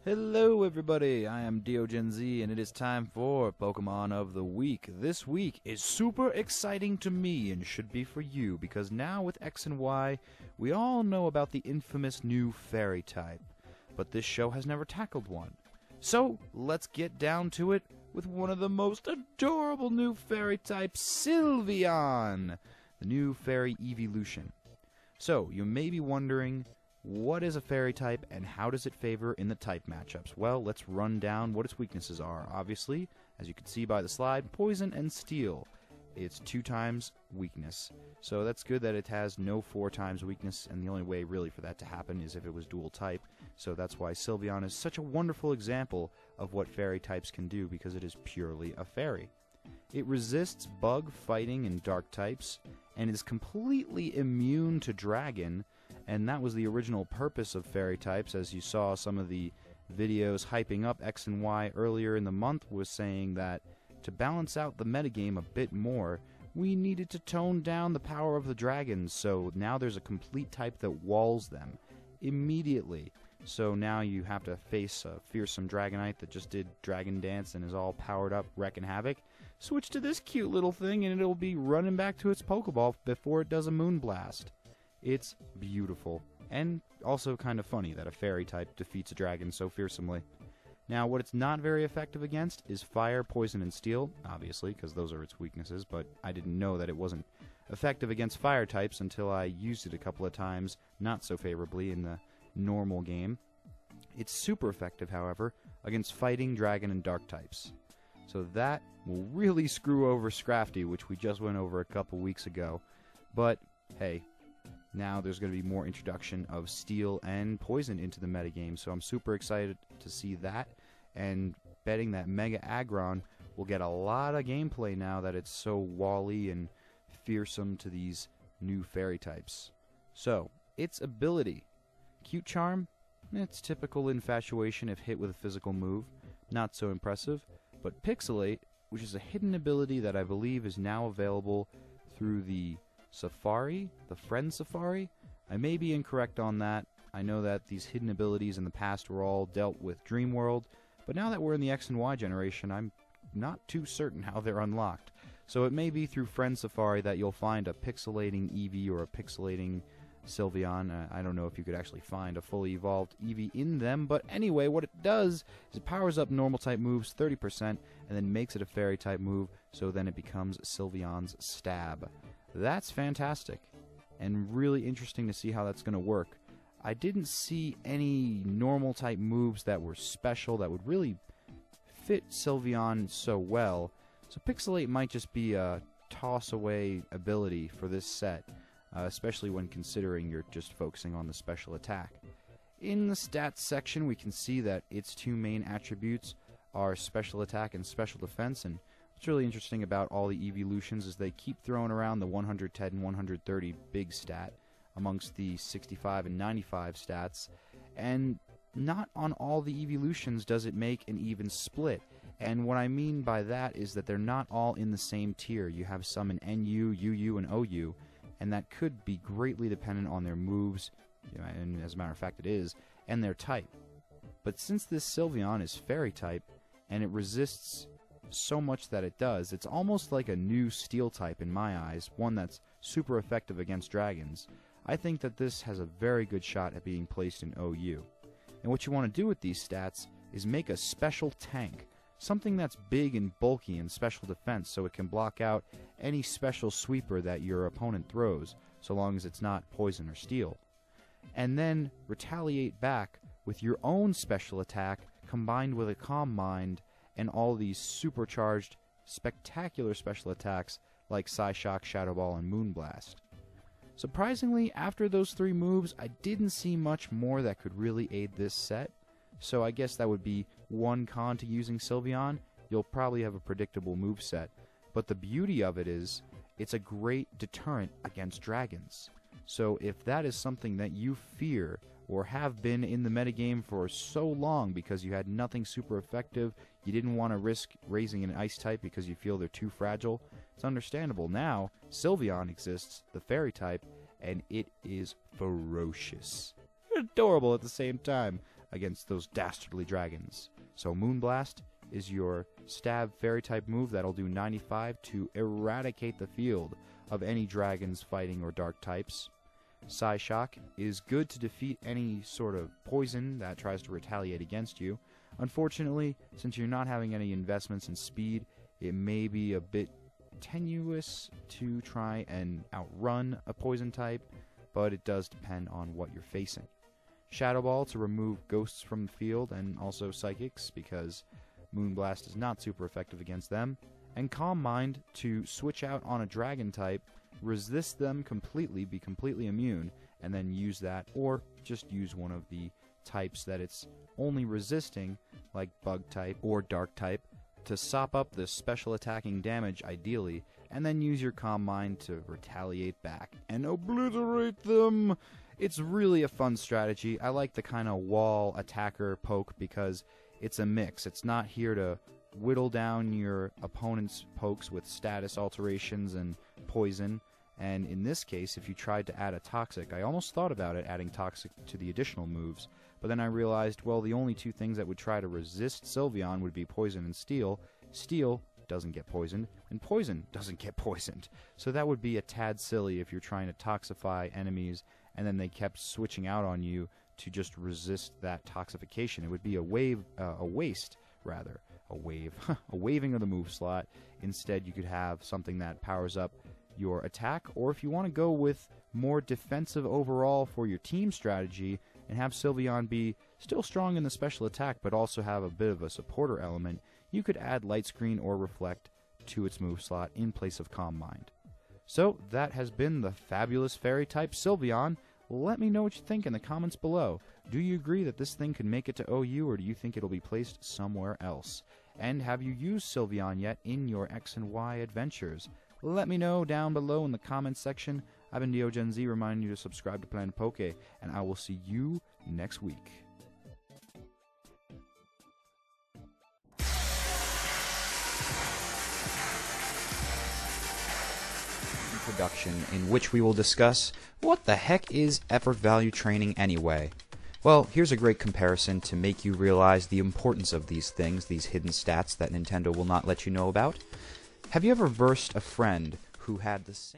Hello everybody, I am deogenz, and it is time for Pokemon of the Week. This week is super exciting to me and should be for you, because now with X and Y, we all know about the infamous new fairy type, but this show has never tackled one. So, let's get down to it with one of the most adorable new fairy types, Sylveon, the new fairy eveelution. So, you may be wondering, what is a fairy type, and how does it favor in the type matchups? Well, let's run down what its weaknesses are. Obviously, as you can see by the slide, poison and steel. It's 2 times weakness. So that's good that it has no 4 times weakness, and the only way really for that to happen is if it was dual type. So that's why Sylveon is such a wonderful example of what fairy types can do, because it is purely a fairy. It resists bug, fighting, and dark types, and is completely immune to dragon, and that was the original purpose of fairy types. As you saw, some of the videos hyping up X and Y earlier in the month was saying that to balance out the metagame a bit more, we needed to tone down the power of the dragons, so now there's a complete type that walls them immediately. So now you have to face a fearsome Dragonite that just did Dragon Dance and is all powered up, wrecking havoc. Switch to this cute little thing and it'll be running back to its Pokeball before it does a Moonblast. It's beautiful, and also kind of funny that a fairy type defeats a dragon so fearsomely. Now, what it's not very effective against is fire, poison, and steel, obviously, because those are its weaknesses, but I didn't know that it wasn't effective against fire types until I used it a couple of times, not so favorably in the normal game. It's super effective, however, against fighting, dragon, and dark types. So that will really screw over Scrafty, which we just went over a couple weeks ago. But, hey, now there's going to be more introduction of steel and poison into the metagame, so I'm super excited to see that, and betting that Mega Aggron will get a lot of gameplay now that it's so wally and fearsome to these new fairy types. So, its ability. Cute Charm, it's typical infatuation if hit with a physical move, not so impressive, but Pixelate, which is a hidden ability that I believe is now available through the Safari, the Friend Safari. I may be incorrect on that. I know that these hidden abilities in the past were all dealt with Dream World, but now that we're in the X and Y generation, I'm not too certain how they're unlocked. So it may be through Friend Safari that you'll find a pixelating Eevee or a pixelating Sylveon. I don't know if you could actually find a fully evolved Eevee in them, but anyway, what it does is it powers up normal type moves 30% and then makes it a fairy type move, so then it becomes Sylveon's Stab. That's fantastic, and really interesting to see how that's going to work. I didn't see any normal type moves that were special that would really fit Sylveon so well, so Pixelate might just be a toss-away ability for this set, especially when considering you're just focusing on the special attack. In the stats section, we can see that its 2 main attributes are special attack and special defense, and what's really interesting about all the eveelutions is they keep throwing around the 110 and 130 big stat amongst the 65 and 95 stats, and not on all the eveelutions does it make an even split. And what I mean by that is that they're not all in the same tier. You have some in NU, UU, and OU, and that could be greatly dependent on their moves, and as a matter of fact it is, and their type. But since this Sylveon is fairy type, and it resists so much that it does, it's almost like a new steel type in my eyes, one that's super effective against dragons. I think that this has a very good shot at being placed in OU. And what you want to do with these stats is make a special tank, something that's big and bulky and special defense, so it can block out any special sweeper that your opponent throws, so long as it's not poison or steel. And then retaliate back with your own special attack combined with a Calm Mind and all these supercharged, spectacular special attacks like Psyshock, Shadow Ball, and Moonblast. Surprisingly, after those 3 moves, I didn't see much more that could really aid this set, so I guess that would be one con to using Sylveon. You'll probably have a predictable moveset, but the beauty of it is, it's a great deterrent against dragons. So if that is something that you fear, or have been in the metagame for so long because you had nothing super effective, you didn't want to risk raising an ice type because you feel they're too fragile, it's understandable. Now, Sylveon exists, the fairy type, and it is ferocious. Adorable at the same time. against those dastardly dragons. So Moonblast is your stab fairy-type move that'll do 95 to eradicate the field of any dragons, fighting, or dark types. Psyshock is good to defeat any sort of poison that tries to retaliate against you. Unfortunately, since you're not having any investments in speed, it may be a bit tenuous to try and outrun a poison type, but it does depend on what you're facing. Shadow Ball to remove ghosts from the field and also psychics, because Moonblast is not super effective against them. And Calm Mind to switch out on a dragon type, resist them completely, be completely immune, and then use that, or just use one of the types that it's only resisting, like Bug type or Dark type, to sop up the special attacking damage ideally, and then use your Calm Mind to retaliate back and obliterate them. It's really a fun strategy. I like the kind of wall attacker poke because it's a mix. It's not here to whittle down your opponent's pokes with status alterations and poison. And in this case, if you tried to add a Toxic, I almost thought about it, adding Toxic to the additional moves, but then I realized, well, the only two things that would try to resist Sylveon would be Poison and Steel. Steel doesn't get poisoned, and Poison doesn't get poisoned. So that would be a tad silly if you're trying to toxify enemies, and then they kept switching out on you to just resist that toxification. It would be a waste, rather. A waving of the move slot. Instead, you could have something that powers up your attack, or if you want to go with more defensive overall for your team strategy and have Sylveon be still strong in the special attack but also have a bit of a supporter element, you could add Light Screen or Reflect to its move slot in place of Calm Mind. So that has been the fabulous fairy type Sylveon. Let me know what you think in the comments below. Do you agree that this thing can make it to OU, or do you think it'll be placed somewhere else? And have you used Sylveon yet in your X and Y adventures? Let me know down below in the comments section. I've been deogenz, reminding you to subscribe to Planet Poke, and I will see you next week. Introduction, in which we will discuss what the heck is effort value training anyway. Well, here's a great comparison to make you realize the importance of these things, these hidden stats that Nintendo will not let you know about. Have you ever versed a friend who had the same